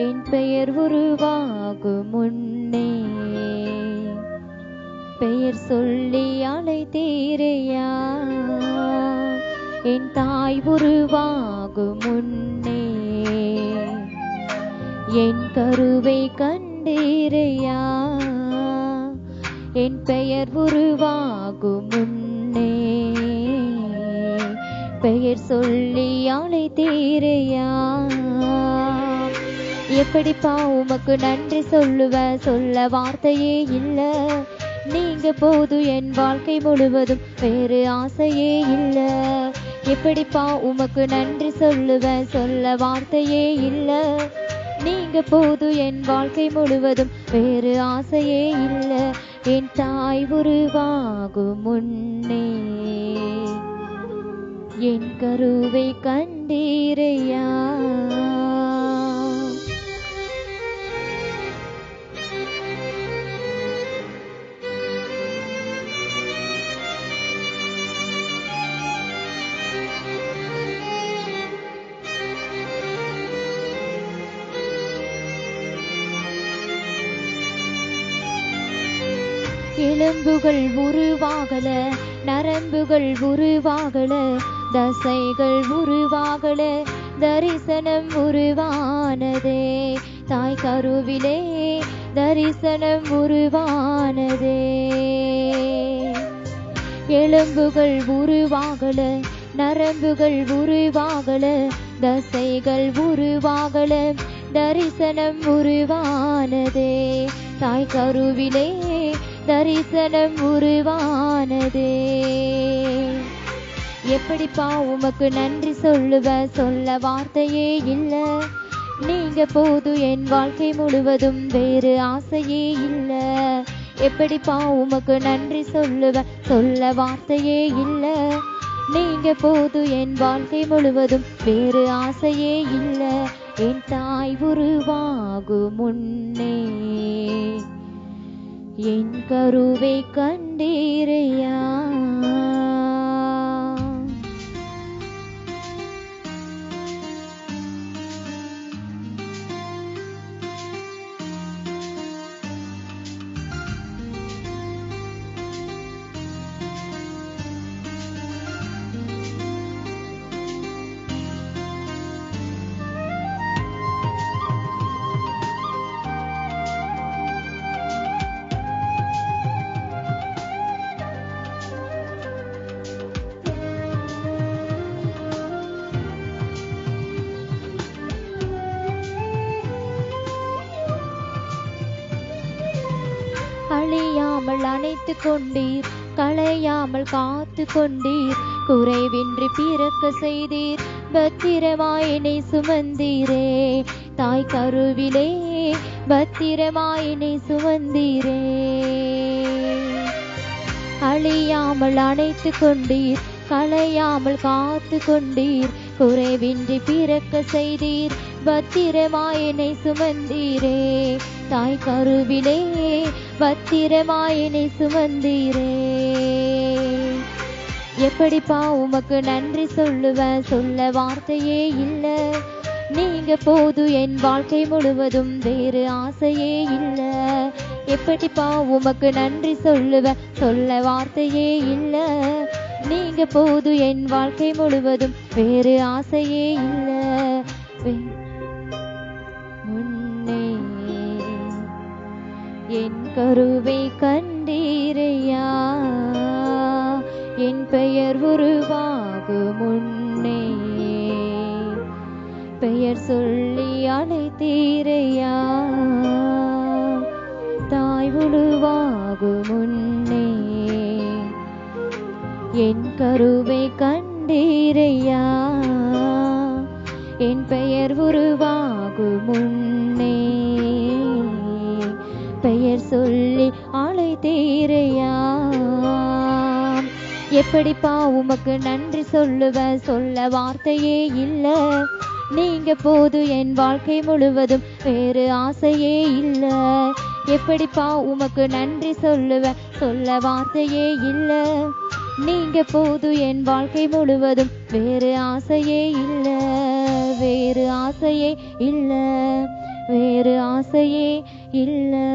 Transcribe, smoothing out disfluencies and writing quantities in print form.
என் பெயர் உருவாகும் முன்னே பெயர் சொல்லி அழைத்தீரையா. என் தாய் உருவாகும் முன்னே என் கருவை கண்டீரையா. என் பெயர் உருவாகும் முன்னே பெயர் சொல்லி அழைத்தீரையா. எப்படிப்பா உமக்கு நன்றி சொல்லுவ, சொல்ல வார்த்தையே இல்ல. நீங்க போது என் வாழ்க்கை முழுவதும் வேறு ஆசையே இல்ல. எப்படிப்பா உமக்கு நன்றி சொல்லுவ, சொல்ல வார்த்தையே இல்ல. நீங்க போது என் வாழ்க்கை முழுவதும் வேறு ஆசையே இல்ல. என் தாய் உருவாகும் முன்னே என் கருவை கண்டீரையா. எலும்புகள் உருவாகல, நரம்புகள் உருவாகல, தசைகள் உருவாகல, தரிசனம் உருவானதே. தாய் கருவிலே தரிசனம் உருவானதே. எலும்புகள் உருவாகல, நரம்புகள் உருவாகல, தசைகள் உருவாகல, தரிசனம் உருவானதே. தாய் கருவிலே தரிசனம் உருவானதே. எப்படிப்பா உமக்கு நன்றி சொல்லுவ, சொல்ல வார்த்தையே இல்ல. நீங்க போது என் வாழ்க்கை முழுவதும் வேறு ஆசையே இல்ல. எப்படிப்பா உமக்கு நன்றி சொல்லுவ, சொல்ல வார்த்தையே இல்ல. நீங்க போது என் வாழ்க்கை முழுவதும் வேறு ஆசையே இல்ல. என் தாய் உருவாகும் முன்னே என் கருவை கண்டீரையா. அழியாமல் அணைத்து கொண்டீர், களையாமல் காத்து கொண்டீர், குறைவின்றி பிறக்க செய்தீர், பத்திரமாயினை சுமந்தீரே. தாய் கருவிலே பத்திரமாயினை சுமந்தீரே. அழியாமல் அணைத்து கொண்டீர், களையாமல் காத்து கொண்டீர், குறைவின்றி பிறக்க செய்தீர், பத்திரமாயினை சுமந்தீரே. தாய் கருவிலே பத்திரமாயினை சுமந்தீரே. எப்படிப்பா உமக்கு நன்றி சொல்லுவ, சொல்ல வார்த்தையே இல்ல. நீங்க போது என் வாழ்க்கை முழுவதும் வேறு ஆசையே இல்ல. எப்படிப்பா உமக்கு நன்றி சொல்லுவ, சொல்ல வார்த்தையே இல்ல. நீங்க போது என் வாழ்க்கை முழுவதும் வேறு ஆசையே இல்ல. முன்னே என் கருவை கண்டீரையா. என் பெயர் உருவாகும் முன்னே பெயர் சொல்லி அழைத்தீரையா. தாய் உருவாகும் முன்னே என் கருவை கண்டீரையா. என் பெயர் உருவாகும் முன்னே பெயர் சொல்லி அழைத்தீரையா. எப்படிப்பா உமக்கு நன்றி சொல்லுவ, சொல்ல வார்த்தையே இல்ல. நீங்க போது என் வாழ்க்கை முழுவதும் வேறு ஆசையே இல்ல. எப்படிப்பா உமக்கு நன்றி சொல்லுவ, சொல்ல வார்த்தையே இல்ல. நீங்க போது என் வாழ்க்கை முழுவதும் வேறு ஆசையே இல்ல, வேறு ஆசையே இல்ல. வேறு ஆசையே இல்லை.